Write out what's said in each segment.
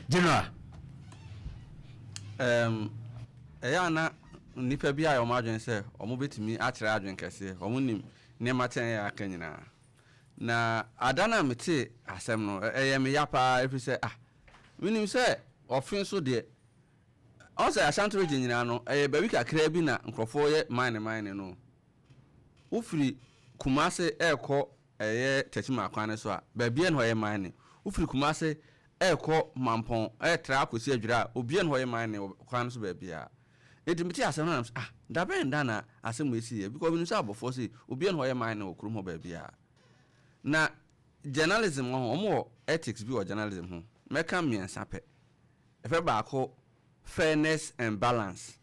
General Eyana nipa bi a o ma adwen se o mo betimi a kire adwen kese o mo nim ne maten ya akanyina na adana mete asem no me yapa efi se minim se Offinso de on say Ashanti region nyina no ba wi kakra bi na nkrofo ye mine no ufiri Kumase eko techima kwan so a ba bia no ye mine ufiri Kumase eko mampon tra akosi adwira obia no ye mine kwan so ba bia edimiti asem na da ben da na asem esi ye because we know say abofo say obia no ye mine okrum ho ba bia na journalism ho ethics bi o journalism ho meka miensa pe efe baako fairness and balance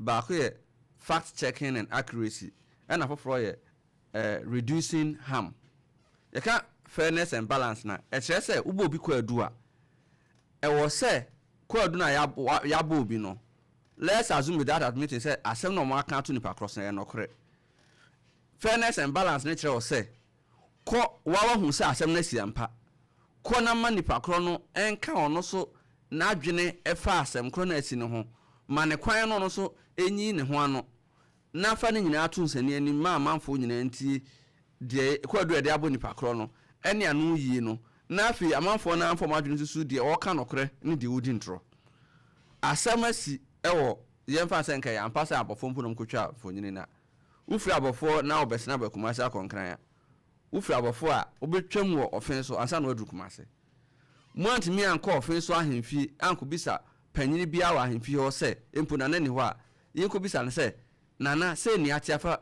baako ye fact checking and accuracy and afoforo ye reducing harm yeka fairness and balance na e kire se ubo bi kwa adu a e wo se kwa adu na ya bo obi no let's assume that admitting say asem no mo aka to nipa cross na no kore fairness and balance na kire wo se ko wawa hu se asem na siampa ko na ma nipa kro no enka ono so na adwene efa asem kro na asi ne ho ma ne kwan no so enyi ne ho ano na fa ne nyina ato nsani ani ma manfo nyina nti de kwadu de abo nipa kro no ene anu yi no na afi amanfo na anfo madwene susu de o ka nokre ne de wodi ntro asem asi ewo yemfa senka ya ampasa abofo mpo no kotwa fo nyina na ufri abofo na obesena ba Kumase akonkran ya ufri abofo a obetwam wo Offinso ansa na wadu Kumase Mwanti mi anko Offinso ahemfi anko bisa panyini bia wa ahemfi ho se empo na nani ho a yenko bisa ne se nana se ni atiafa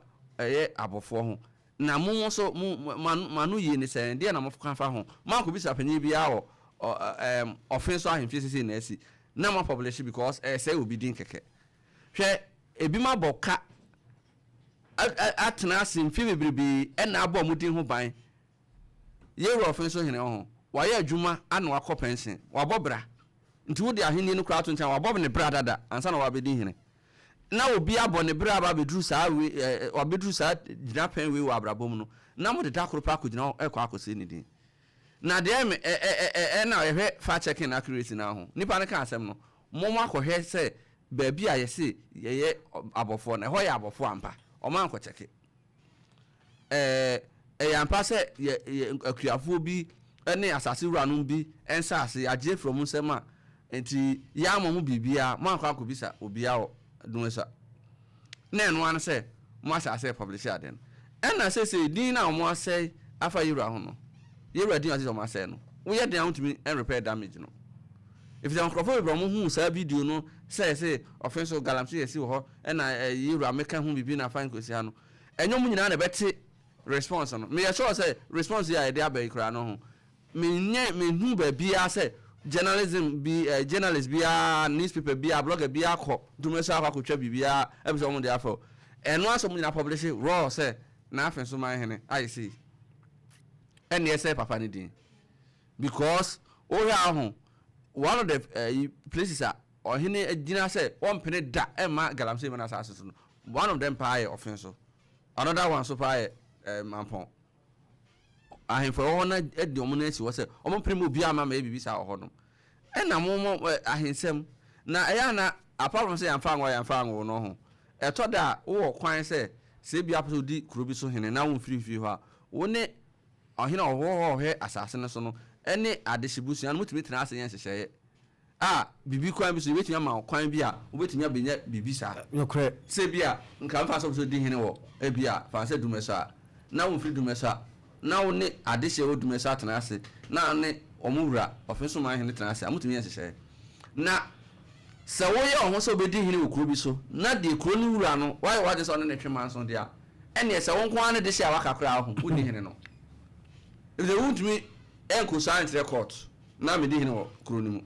abofo ho na mo so manu yi ne se de na mo fa ho manko bisa panyini bia wo Offinso ahemfi se na asi na mo publish because say obi din keke hwe ebi ma boka atena asemfi bebrebe na abo mudin ho ban yeru Offinso hene ho waye adwuma ana wakọ pension wabobra nti wodi aheni no kra to ntan wabob ne bra dada ansa na wabedi hene na obi abo ne bra ba bedru saa wabedru saa gina pen we wa abrabom no na mo de da koro pa ko gina ekọ akose ni din na de na yehwe fa checking accuracy na ho nipa ne ka asem no mo akọhwe se ba bi a yese ye abofo na ho ye abofo ampa o man ko checke yampa se akuafo bi ene asase wuranom bi ensa ase agye from nsema enti ya mo bibia mo akwa akobisa obia o dunesa na eno an se mo asase publish aden ena se din na mo ase afa yura ho no yura din ase mo ase no wo ye den antumi en repair damage no if dem crofo be mo hu sa video no say Offinso galamsey yesi ho ena yura meka hu bibi na fine kosi ha no enyom nyina na beti response no me sure say response ya e dey abai kra no ho me hu ba bia say journalism bi journalist bia newspaper bia blogger bia ko Dumasua akotwa bibia ebiso mo dey afọ eno aso mo nyina publish raw say na Offinso man hene I see ene say papa ni din because o ya ho one of the places are or hene agina say one pene da ma galamsey man asase so no one of them pay Offinso another one so pay mampon ahemfo ho na edi omo na esi wo se omo primo bia ma bibi sa ho no na mo ahensem na eya na apart from say yamfa anwo no ho eto da wo kwan se bia apo di kuro bi so hene na wo free ho a wo ne ohina ho he asase ne so no ene adehyibusu an mutimi tena ase yen hyehye bibi kwan bi so wetimi ma kwan bi a wo betimi abenya bibi sa yokre se bia nka mfa so di hene wo bia fa se Dumasua na wo free Dumasua na wo ne adehye wo Dumasua tena ase na ne omura Offinso man hene tena ase amutimi yen hyehye na se wo ye ohwo so bedi hene wo kuro bi so na de kuro ni wura no why what is on ne twema so dia ene se wo nko an de hye awaka kra ho wo di hene no if they want me enko science record na me di hene wo kuro ni mu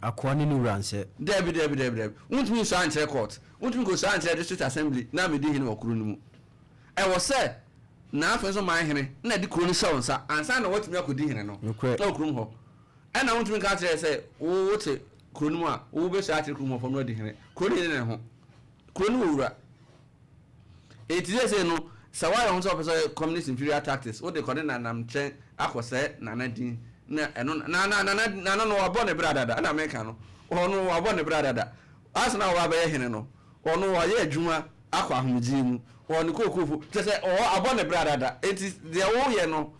akwa ni wura nse debi want me science record want me go science district assembly na me di hene wo kuro ni mu e wo se na Offinso man hene na di kuro ni sawonsa ansa na watimi akodi hene no na kuro mu ho e na want me ka tire se wo wote kuro ni mu a wo be sa tire kuro mu fo no di hene kuro ni ne ho kuro ni wura e ti se no sawaya on so person communist inferior tactics wo de kode na nam chen akose na na din na eno na no wabone brada da na meka no ono wabone brada da asna wa ba ye hene no ono wa ye adwuma akwa ahomji mu ono kokofo tese o abone brada da enti de wo ye no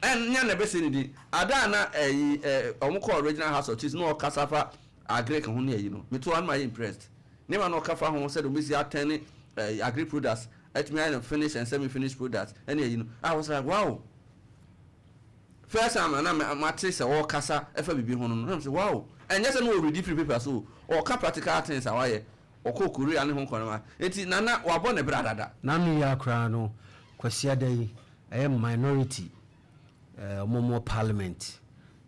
nya na be se ni di ada na omko original house of cheese no kasafa agree kan ho na yi no me to an my impressed ne ma no kafa ho said o mesi attend agree products at me and finish and semi finished products and you know I was like wow first time na ma say all kasa efa bibi ho no I say wow and just no read free paper so or ka practical things awaye or ko korea ne ho kono ma enti nana wa bo ne brada da na no ya kra no kwasia dai minority momo parliament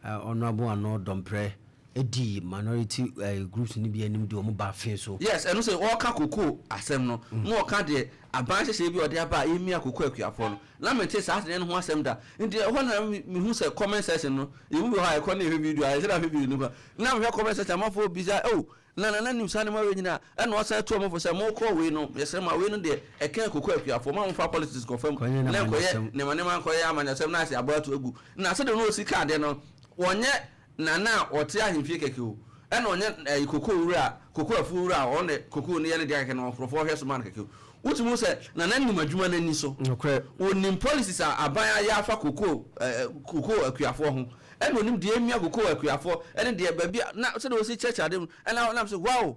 honorable ano dompre edi minority groups ni bi anim de o mo ba fe so yes and say all ka koko asem no no ka de aban hye bi ode aba emi akoko akuafo no na me te sa ne ho asem da ndi ho na me hu say comment section no e wu ha e ko na e video a e say video no ba na me comment section ma fo biza oh na news ani ma we nyina e no say to mo fo say mo ko we no yes ma we no de e kan akoko akuafo ma mo fa politics confirm na ko ye ne ma ko ye amanya asem na say about egu na say de no sika de no wonye nana ote ahimfie keke o e na onye koko wura koko afu wura o ne koko ne ye ne de keke no profo hwe so man keke wutumu se nana nim adwuma nani so okay onim policies aban ya afa koko akuafo ho e na onim de emia koko akuafo e ne de ba bia na se de o si church adem e na so wow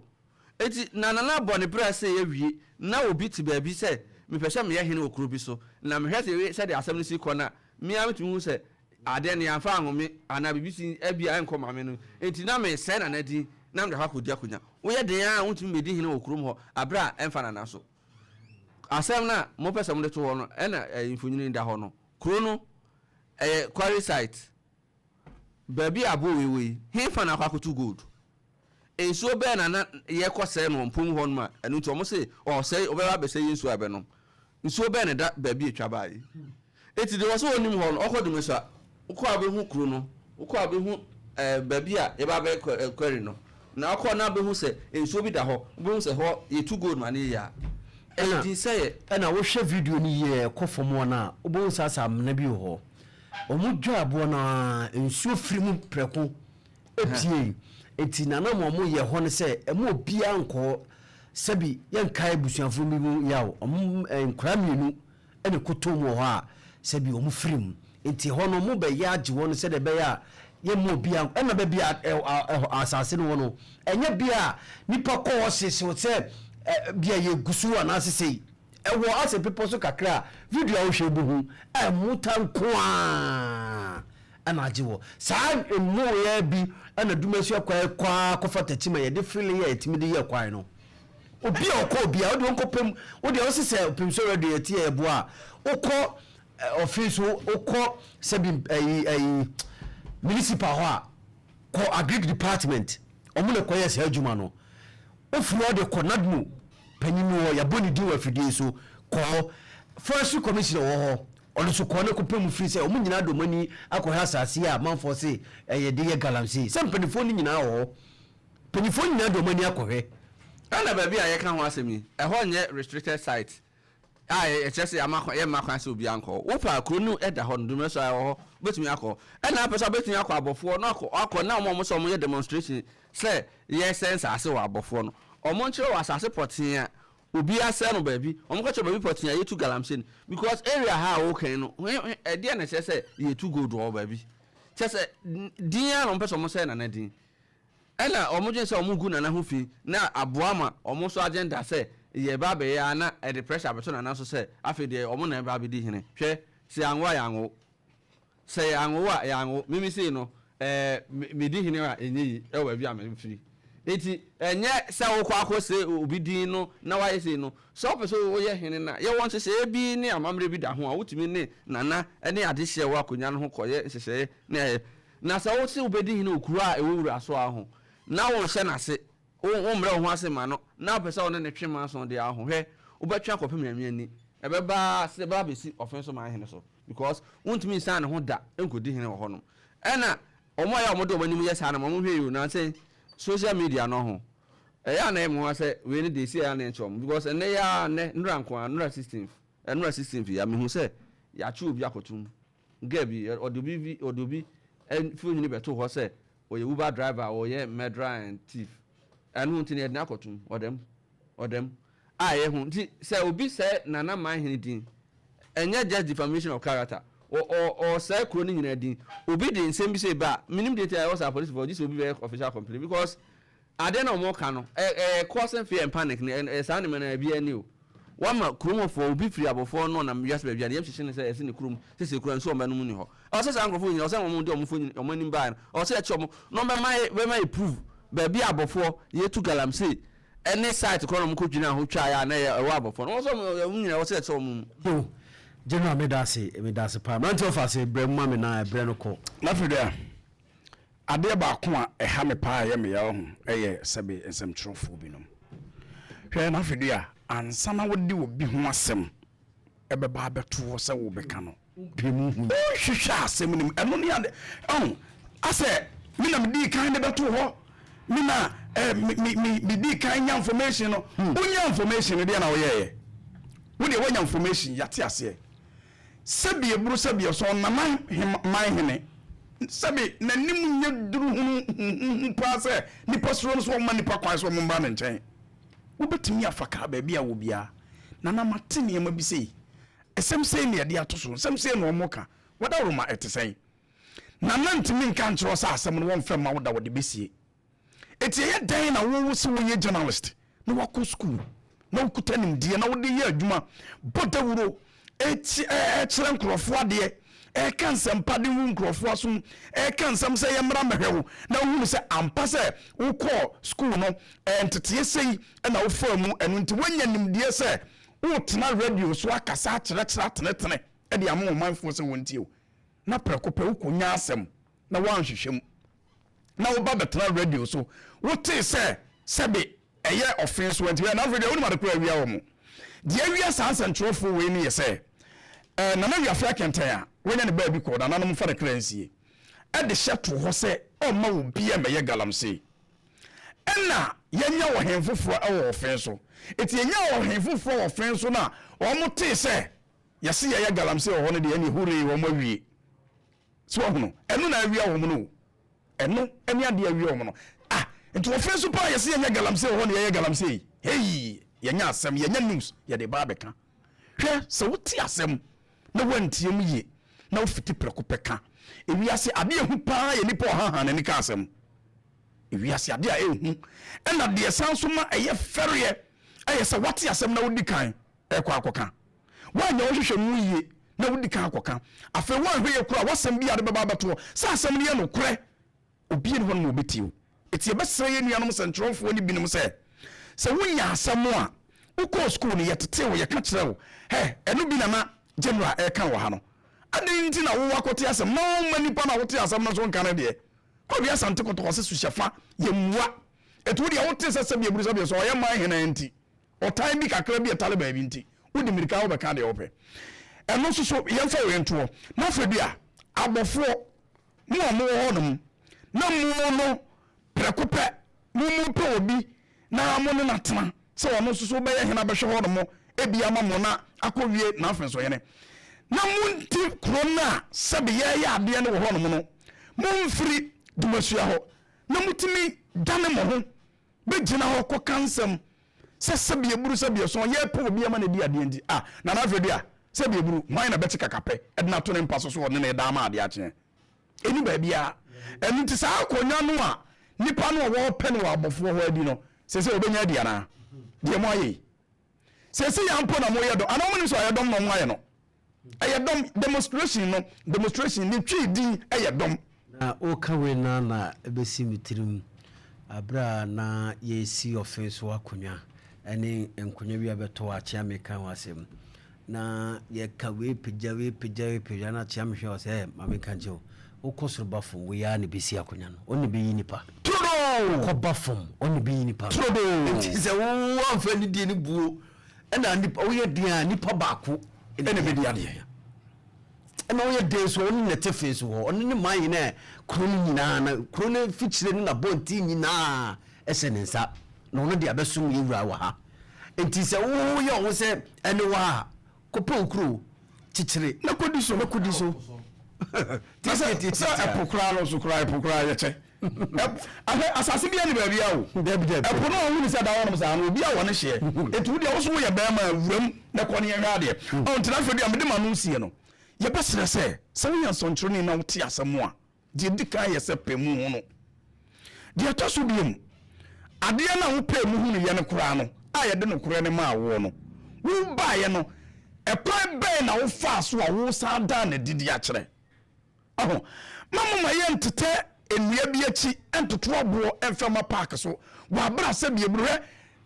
eti nana bone bra se ye wie na obi ti ba bi se me pese me ye hene okuro bi so na me hwese se de asem ni si kona me amtumu se ade ne amfa ahome ana bibisi abia enko mame no enti na me se na nadi na mde hakodi akonya wo ye den a wontumi medi hene okurum ho abra emfa na so asem na mo pese mo de to ho no e na infonyini nda ho no kuro no quarry site baby abo wewe he fa na kwakotu gold enso be na ye kose no mpom ho no ma enu nti mo se o se obeba be se yensu abe no nso be ne da baby etwa bae eti de wo so onim ho no okodum so uko abehu kuro no uko abehu baby a ye ba be quarry no na akọ na abehu se enso bi da ho obehu se ho ye too gold man ya enti say na wo hwe video ni ye kofomo na obehu sasa amna bi ho omudwo abo na enso firimu preko epie enti nana mo ye ho ne se emo obia nko sabi ye nkai busuafo mi mu yawo nkra mienu ene kotomu ho a sabi omu firim enti ho no mo be ya age won se de be ya ye mo bia ena be bia asase no no enye bia nipa ko wo sese se bia ye gusu ana sese ewo ase people so kakra video a wo hwe buhu mutankoa ana ajewo sa emu ye bi ana dumasu akwa kofa tatima ye de feeling ye etimi de ye kwa no obi okọ obi a odi onkopem odi o sese Opemsuo radio eti e bo a okọ Offinso okọ sebi municipal ho a ko agric department omule ko yes adwuma no ofuro de konadmu panyinu ya boni di wa fidie so ko forestry commissioner wo ho ono so ko ne ko pemu free say omunyina do mani akọ asase a manfo say ye de ye galamsey sem penifo ni nyina ho penifo nyina do mani akọhwe ana ba bia ye ka ho asemi e ho nye restricted site e chese amakọ ye makọ ase obi anko wo pa kronu eda ho ndum so ho betumi akọ e na pesa betumi akọ abofo no akọ na omo so omo ye demonstration say ye sense ase wa abofo no omo nchire wa asase potin a obi ase no ba bi omo ka che ba bi potin a ye tu galamsey because area ha wo kan no e de na chese ye tu gold wo ba bi chese din a no pesa omo say na na din ela omo je say omo gu na na ho fi na aboama omo so agenda say ye ba be ya na e the pressure beto na so say afi de omo na ba be di hene hwe si anwo ya anwo say anwo a ya anwo mimi say no me di hene a enyi e wa bi a me firi eti enye say wo kwa ko say obi din no na wa say no so person wo ye hene na ye won say bi ni amamre bi da ho a wutimi ne nana ene ade hye wo akonya no ho koye hye na say wo say obedi hene okuru a e wo wura so aho na won hye na se wo mre ho ase ma no na pesa won ne twema so de aho hwe obetwa kopem yamiani ebeba se ba besi Offinso ma hene so because wontumi san ne ho da enkodi hene wo ho no ena omo ya omo de omanim ye sa na mo hwe you na say social media no ho ya na emo ase we ni de si ya na nchom because ene ya ne nranko anura 16th ya me hu say ya chu obi akotum gabi odobi and phone ni beto ho say o ye Uber driver or ye murderer and thief anu nti ne na akotum odem aye hu nti say obi say nana man hin din enye just defamation of character or say kro ni nyina din obi din nsem bi say ba minim dey tell us police for this obi be official complaint because ade na mo ka no causing fear and panic ne say na na bia ni o wama krumo for obi free abofo no na yes be bia ne yemhye ne say ese ne krum sese kura nso o ma no mu ni ho o say sankrofo nyina o say mo de o mo fo o mo nim ba o say eche o mo no be my prove be bia abofo ye tu galamsey any site ko no mo ko dwina ho twa ya na ye wa abofo no so mo nyina o say eche o mo general medase pa man to fa say bre ma me na bre no ko na fida ade ba ko a eha me pa ye me ya ho eye sebe ensem trofo bi no hwe na fida ansana wodi obi ho asem ebeba beto se wo beka no bemu hu hwehwa asem nim eno ne ade ase mina medi kan ne beto ho mina mi di kan nya information no unya information de na wo ye wo de wonya information yate ase sebi eburu sebi so na man hene sebi na nim nya duru hu pa se ni pasro no so man ni pa kwan so mo mba ne nchen wobetimi afaka ba bia wo bia na na matene ma bi sei esem sei ne de atoso esem sei no moka wada roma etesen na nantimi nka nchiro sa asem no won fema woda wode besie etie ye dan na wo se wo ye journalist na wako school na ukutanim die na wode ye adwuma bodawuro echire nkrofo ade kansem pade wu nkrofo aso kansem se ye mra mehwewo na hu se ampa se wo call school no entete sei na wo famu enu nti wanya nimdie se wo tena radio so akasa kire tenetene e de amon manfo se wontie na prekope wo konya asem na wanhwehwem na wo ba betena radio so wo te se sebe eye Offinso nti na radio wo ma de kura wia wo mo de awia sansentrofo we ni ye se na na wia fra kenten wanya ne ba bi ko da na no fa de kransie e de hyeto ho se o ma wo bia meye galamsey ena yenya wo henfofo e wo Offinso eti yenya wo henfofo wo Offinso na o mo te se yase ye galamsey ho ne de ani huri wo ma wie so hono eno na awia wo mo no eno eni ade awia wo mo no enti Offinso pa yase yenya galamsey ho ne ye galamsey hey yenya asem yenya news ye de ba beka hwe se wo ti asem na wantiem ye na ofiti prekopeka ewiase ade ehu pa ye nipa ohahan ne nika asem ewiase ade a ehu ena de sanso ma eye ferie eye se wate asem na wodi kan ekwa akoka wanya wo hwehwe mu ye na wodi kan akoka afa wan hwe ye kura wasem bia de baba beto sa asem ne ye no kure obi ne ho no obetio eti ebesere ye nuanom sentrofo ni binom se wunya asem a uko school ni yetete wo ye ka kire wo enu bi na ma general kan wo ha no ade nti na wo akote asem no mani pa na wote asem no so nkan de ko bi asante koto se suhyefa ye muwa etu de wote se bi eburu se so ye man hena nti o time bi kakra bi etale ba bi nti wodi mirika wo be ka de ope eno so ye mfa we nto na fa bi a abofo mu amu ho no na mu no prekope mu pe obi na amu no natena se ono so be ye hena be hwe ho no mo ebi ama mo na akowie na Offinso ye ne na munti krona sabe ye ya ade ne wo ho no no mumfiri Dumasua ho na mutimi dane mo ho be gina ho ko kansem se sabe eburu sabe so ye pe obi ama na di ade ndi na na afedu a sabe eburu man na beti kakape e na to ne mpaso so ne na da ma ade ache eni ba bia eni ti sa akonya no a nipa no wo pe no abofo ho adi no se obenya dia na de mo aye se ya mpo na mo ye do ana mo ni so ye dom no mo aye no aye dom demonstration ni twi din aye dom na o kawe na ebesi mitirim abra na ye si Offinso akonya ene enkonya wi abeto a chia meka wasem na ye kawe peja na chia mehwe wase ma meka nje o kosoro bafom we ya ne besi akonya no oni be yi nipa todo ko bafom oni be yi nipa todo se wo amfa ni die ni buo ena nipa wo ye dia nipa baako ene be dia de ena wo ye de so oni na tefeso ho oni ne man yina kroni nyina na kroni fichire ni na bonti nyina esenensa na ono de abesum yewura wa ha enti se wo ye wo se ene wa kopo okru chichire na kodi so Sɛ ɛpo koraa no so koraa ɛpo koraa yɛkyɛ asase bia ne baabi awo ɛpo no ɔhu ne sɛ da wɔnom saa no obi a wɔ ne hyeɛ ɛtu wodeɛ wo so woyɛ bɛrima awuram na kɔ ne yɛhwɛ adeɛ ɔntena afei deɛ mede ma no sie no yɛbɛserɛ sɛ woyɛ nsɔnkyerɛne na wote asɛm a deɛ di kan yɛ sɛ pɛ mu ho no deɛ ɛtɔ so biom adeɛ no a wopɛ mu hu no yɛ no koraa no a yɛde no korɛ no ma awoɔ no wobaeɛ no ɛkwan bɛn na wofaa so a wo saa daa na didi akyerɛ mama yɛ ntetɛ nnua bi akyi ntoto aboɔ mfɛma park so wabra sɛ bieburu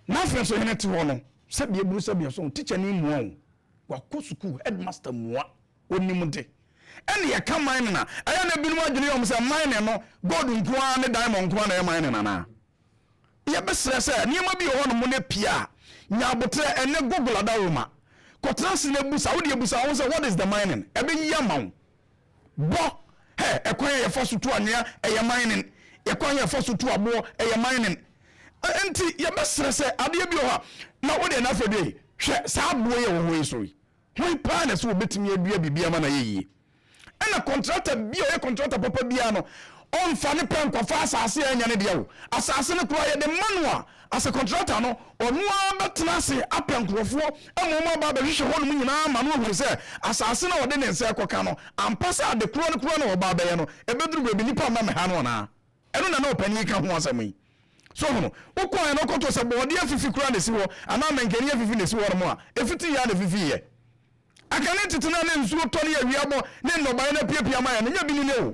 na afei so hene te hɔ no sɛ bieburu sɛ bia so teacher ni mua wo wakɔ school headmaster mua onim de ɛne yɛ ka man na ɛyɛ na binom adwene yɛ sɛ man no gold nkoa ne diamond nkoa na yɛ man na na yɛbɛserɛ sɛ nneɛma bi wɔ hɔ no mo ne pia nya abotrɛ ɛne google adawoma kɔtena se na busa wo de busa wo sɛ what is the mining ɛbɛyi ama wo bɔ ɛkwan yɛ fa so to anwea ɛyɛ mining ɛkwan yɛ fa so to aboɔ ɛyɛ mining enti yɛbɛserɛ sɛ adeɛ bi wɔ hɔ na wo de na afɛ de hwɛ saa aboɔ yɛ wɔ hɔ yi so yi hwan paa na sɛ wobɛtumi adua biribi ama na yɛyie ɛna contractor bi ɔyɛ contractor papa biara no ɔmfa ne pɛ nkɔfa asase a ɛnya ne deɛ wo asase no koraa yɛde ma no a asɛ contractor no ɔno a bɛtena ase apɛ nkurɔfoɔ ɛma ɔma ba bɛhwehwɛ hɔ nom nyinaa ma no ahunu sɛ asase no ɔde ne nsa ɛkɔka no ampa sɛ ade korɔ no korɔ no ɔba bɛyɛ no ɛbɛduru baabi nnipa ma meha no ɔnaa ɛno na ɔpani ka ho asɛm yi so hono wokɔɛ no ɔkɔtɔ sɛ bɔɔde afifi koraa na si hɔ anaa mankani afifi na si hɔ no mu a ɛfiti yɛ na fifiyɛ akane tetena ne nsuo tɔ ne awiabɔ ne nnɔbaeɛ no apiapia ma yɛ no nya bi ni ne o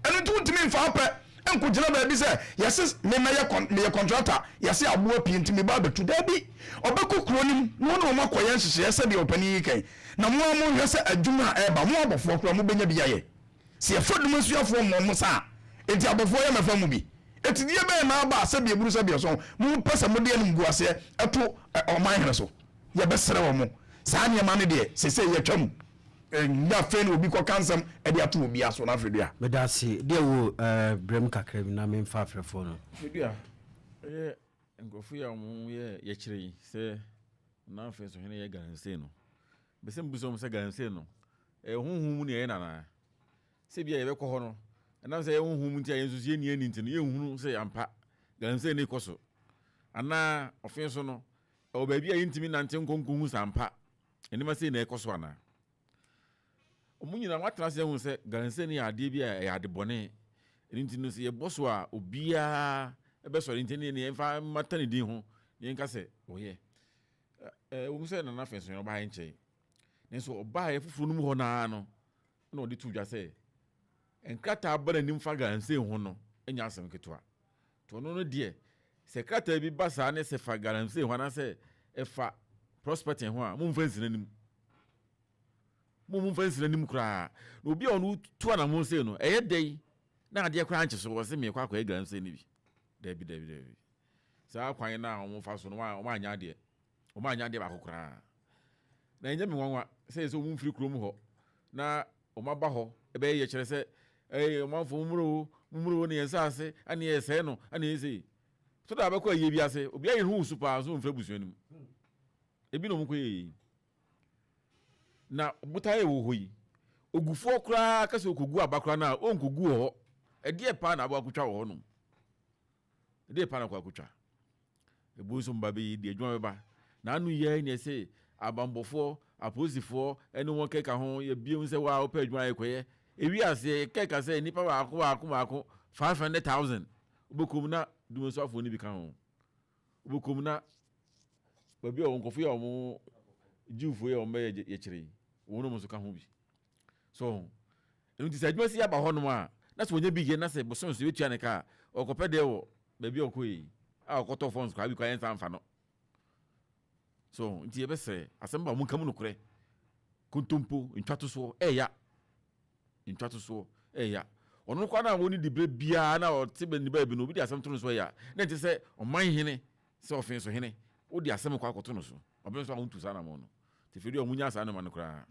ɛno nti wontumi mfa pɛ ɛnkogyina baabi sɛ yɛse meyɛ contractor yɛse aboa pii nti meba bɛtu daabi ɔbɛkɔ kuro nim na wɔne ɔma kɔyɛ nhyehyɛeɛ sɛdeɛ ɔpani yi kan na moa mohwɛ sɛ adwuma a ɛba mo abɔfoɔ koraa mobɛnya bi ayɛ sɛ yɛfa dum asuafoɔ mmɔ mo saa enti abɔfoɔ yɛ mɛfa mu bi ɛti deɛ bɛyɛ na aba sɛ bieburu sɛ biɛ so mopɛ sɛ mode anim gu aseɛ ɛto ɔman hene so yɛbɛserɛ wɔ mo saa nneɛma no deɛ sɛsɛ yɛtwa mu nya fɛ no obi kɔka nsɛm ɛde ato obi aso no afɛdua meda ase deɛ wo brɛm kakra bi na memfa afrɛfoɔ no afɛdua ɛyɛ nkurɔfo yi a ɔmo yɛ yɛkyerɛ yi sɛ na afei so hene yɛ galamsey no bɛsɛ mbusa ɔmo sɛ galamsey no honhom mu ne ɛyɛ nanaa sɛ bia yɛbɛkɔ hɔ no ɛnam sɛ yɛ honhom mu nti a yɛn nso yɛni ani nti no yɛnhunu sɛ ampa galamsey ne kɔ so anaa ɔfe so no ɛwɔ baabi a yɛntumi nante nkɔnkɔhu sɛ ampa ɛnima sɛ na ɛkɔ so anaa ɔmo nyina watena sɛ hu sɛ galamsey ne yɛ adeɛ bi a ɛyɛ ade bɔne ɛno nti no sɛ yɛbɔ so a obiaa ɛbɛsɔre nti ne yɛmfa mata ne din ho yɛnka sɛ ɔyɛ wɔmu sɛ nana afɛ so yɛn ɔbaa yɛ nkyɛn nanso ɔbaa yɛ foforɔ no mu hɔ naa no na ɔde to dwa sɛ nkrataa ba n'anim fa galamsey ho no ɛnyɛ asɛm ketewa to ɔno no deɛ sɛ krataa bi ba saa ne sɛ fa galamsey ho anaasɛ ɛfa prospecting ho a momfa nsina nim momfa nsina nim koraa na obi a ɔno tu anamo sei no ɛyɛ dɛn na adeɛ koraa nkye so wɔ sɛ mekɔ akɔyɛ galamsey no bi dabi saa kwan na ɔmo fa so no ɔmo anya adeɛ baako koraa na ɛnyɛ me nwanwa sɛ ɔmo mfiri kurom hɔ na ɔmo aba hɔ ɛbɛyɛ yɛ kyerɛ sɛ ɔmanfo mumuro ne yɛnsa ase ane yɛsɛe no ane yɛsei so da bɛkɔ ayie bi ase obi ayɛ ho so paa so mfra busua nim ebi na ɔmo kɔ yɛ na botae wɔ hɔ yi ogufoɔ koraa ka sɛ okogu aba koraa na ɔnkogu hɔ ɛdeɛ paa na abo akotwa wɔ hɔ nom ɛdeɛ paa na akɔ akotwa ebu nso mba bɛyi deɛ adwuma bɛba na anu yɛ ne sɛ abambɔfoɔ apolisifoɔ ɛne wɔn kɛka ho yɛ biem sɛ waa wopɛ adwuma yɛ kɔyɛ ewi ase kɛka sɛ nipa baako 500,000 wobɛkom na dumasua ni bi ka ho wobɛkom na baabi a nkɔfo yɛ ɔmo jiwfoɔ yɛ ɔmo bɛyɛ yɛkyerɛ wɔn no mo nso ka ho bi so ɛno nti sɛ adwuma si aba hɔ nom a na sɛ wɔnyɛ bi yɛ na sɛ bosom so wetua ne ka ɔkɔpɛ deɛ wɔ baabi a ɔkɔ yi a ɔkɔtɔ fɔns kwa bi kwa yɛn nsa mfa no so nti yɛbɛsɛ asɛm ba mo nka mu nokorɛ kontompo ntwatosoɔ ɛya ɔno kwa na wɔn di bere biara na ɔte bɛ ne baabi no obi di asɛm to no so ɛya na nti sɛ ɔman hene sɛ Offinso hene wodi asɛm kɔ akɔto no so ɔbɛn so a wɔntu saa na mo no te fɛdi ɔmo nya saa no ma no koraa